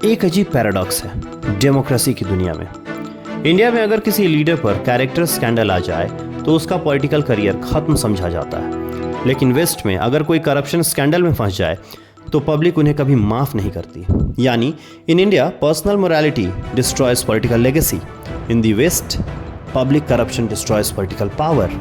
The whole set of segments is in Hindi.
एक अजीब पैराडॉक्स है डेमोक्रेसी की दुनिया में। इंडिया में अगर किसी लीडर पर कैरेक्टर स्कैंडल आ जाए तो उसका पॉलिटिकल करियर खत्म समझा जाता है, लेकिन वेस्ट में अगर कोई करप्शन स्कैंडल में फंस जाए तो पब्लिक उन्हें कभी माफ नहीं करती। यानी in India personal morality destroys political legacy, in the west public corruption destroys political power.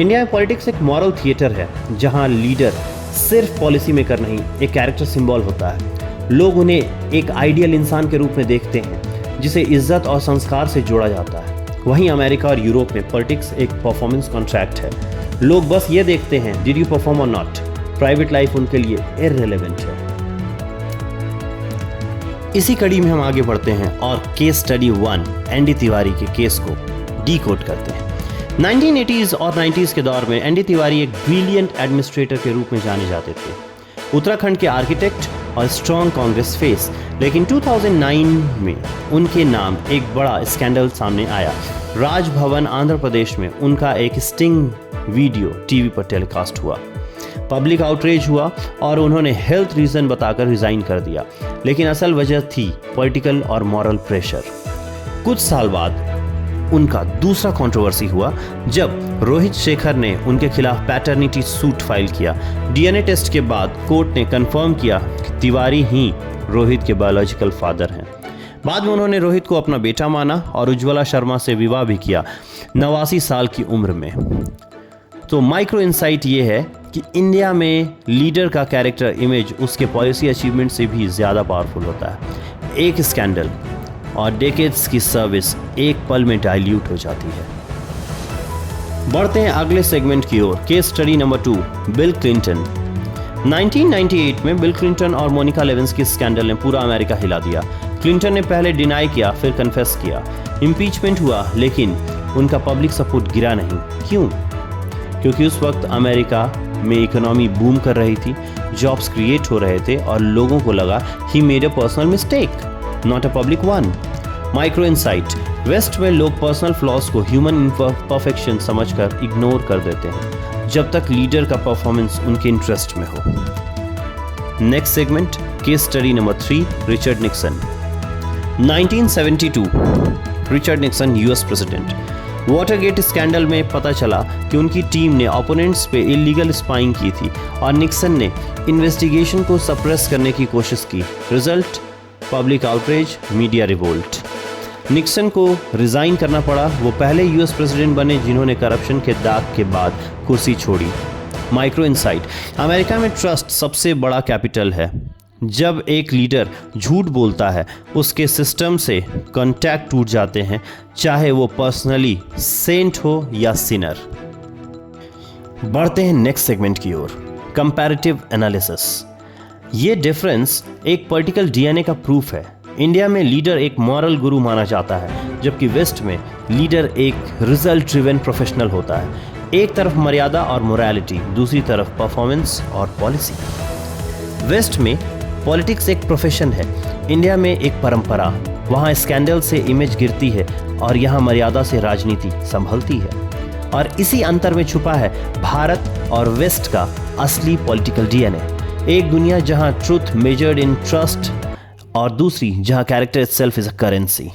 India में पॉलिटिक्स एक मॉरल थिएटर है जहां लीडर सिर्फ पॉलिसी मेकर नहीं, एक कैरेक्टर सिंबल होता है। लोग उन्हें एक आइडियल इंसान के रूप में देखते हैं जिसे इज्जत और संस्कार से जोड़ा जाता है। वहीं अमेरिका और यूरोप में पॉलिटिक्स एक परफॉर्मेंस कॉन्ट्रैक्ट है। लोग बस ये देखते हैं डिड यू परफॉर्म और नॉट। प्राइवेट लाइफ उनके लिए इररिलेवेंट है। इसी कड़ी में हम आगे बढ़ते हैं और केस स्टडी 1 एनडी तिवारी के केस को डीकोड करते हैं। 1980s और 90s के दौर में एनडी तिवारी एक ब्रिलियंट एडमिनिस्ट्रेटर के रूप में जाने जाते थे, उत्तराखंड के आर्किटेक्ट और स्ट्रॉन्ग कांग्रेस फेस। लेकिन 2009 में उनके नाम एक बड़ा स्कैंडल सामने आया। राजभवन आंध्र प्रदेश में उनका एक स्टिंग वीडियो टीवी पर टेलीकास्ट हुआ। पब्लिक आउटरीच हुआ और उन्होंने हेल्थ रीजन बताकर रिजाइन कर दिया, लेकिन असल वजह थी पॉलिटिकल और मॉरल प्रेशर। कुछ साल बाद उनका दूसरा कंट्रोवर्सी हुआ जब रोहित शेखर ने उनके खिलाफ पैटर्निटी सूट फाइल किया। डीएनए टेस्ट के बाद कोर्ट ने कंफर्म किया कि तिवारी ही रोहित के बायोलॉजिकल फादर हैं। बाद में उन्होंने रोहित को अपना बेटा माना और उज्ज्वला शर्मा से विवाह भी किया 89 साल की उम्र में। तो माइक्रो इंसाइट ये है कि इंडिया में लीडर का कैरेक्टर इमेज उसके पॉलिसी अचीवमेंट से भी ज़्यादा पावरफुल होता है। एक स्कैंडल और डेकेड्स की सर्विस एक पल में डाइल्यूट हो जाती है। बढ़ते हैं अगले सेगमेंट की ओर। Case study number 2, Bill Clinton. 1998 में बिल क्लिंटन और मोनिका लेविन्स्की स्कैंडल ने पूरा अमेरिका हिला दिया। क्लिंटन ने पहले डिनाई किया, फिर कन्फेस किया। इम्पीचमेंट हुआ, लेकिन उनका पब्लिक सपोर्ट गिरा नहीं। क्यों? क्योंकि उस वक्त अमेरिका में इकोनॉमी बूम कर रही थी, जॉब्स क्रिएट हो रहे थे और लोगों को लगा he made a personal mistake, not a public one. Micro insight, west में लोग पर्सनल फ्लॉज को ह्यूमन इम्परफेक्शन समझकर इग्नोर कर देते हैं जब तक लीडर का परफॉर्मेंस उनके इंटरेस्ट में हो। Next segment, case study number 3, Richard Nixon. 1972 Richard Nixon US president. Watergate scandal में पता चला कि उनकी टीम ने ओपोनेंट्स पे इलीगल स्पाइंग की थी और निक्सन ने इन्वेस्टिगेशन को सप्रेस करने की कोशिश की। Result, public outreach, media revolt. Nixon को रिजाइन करना पड़ा। वो पहले यूएस प्रेसिडेंट बने जिन्होंने करप्शन के दाग के बाद कुर्सी छोड़ी। माइक्रो इंसाइट, अमेरिका में ट्रस्ट सबसे बड़ा कैपिटल है। जब एक लीडर झूठ बोलता है उसके सिस्टम से कॉन्टैक्ट टूट जाते हैं, चाहे वो पर्सनली सेंट हो या सिनर। बढ़ते हैं नेक्स्ट सेगमेंट की ओर, कंपैरेटिव एनालिसिस। ये डिफरेंस एक पॉलिटिकल डीएनए का प्रूफ है। इंडिया में लीडर एक मॉरल गुरु माना जाता है, जबकि वेस्ट में लीडर एक रिजल्ट ड्रिवन प्रोफेशनल होता है। एक तरफ मर्यादा और मोरालिटी, दूसरी तरफ परफॉर्मेंस और पॉलिसी। वेस्ट में पॉलिटिक्स एक प्रोफेशन है, इंडिया में एक परंपरा। वहाँ स्कैंडल से इमेज गिरती है और यहाँ मर्यादा से राजनीति संभलती है। और इसी अंतर में छुपा है भारत और वेस्ट का असली पॉलिटिकल डीएनए। एक दुनिया जहाँ ट्रूथ मेजर्ड इन ट्रस्ट और दूसरी जहाँ character itself is a currency.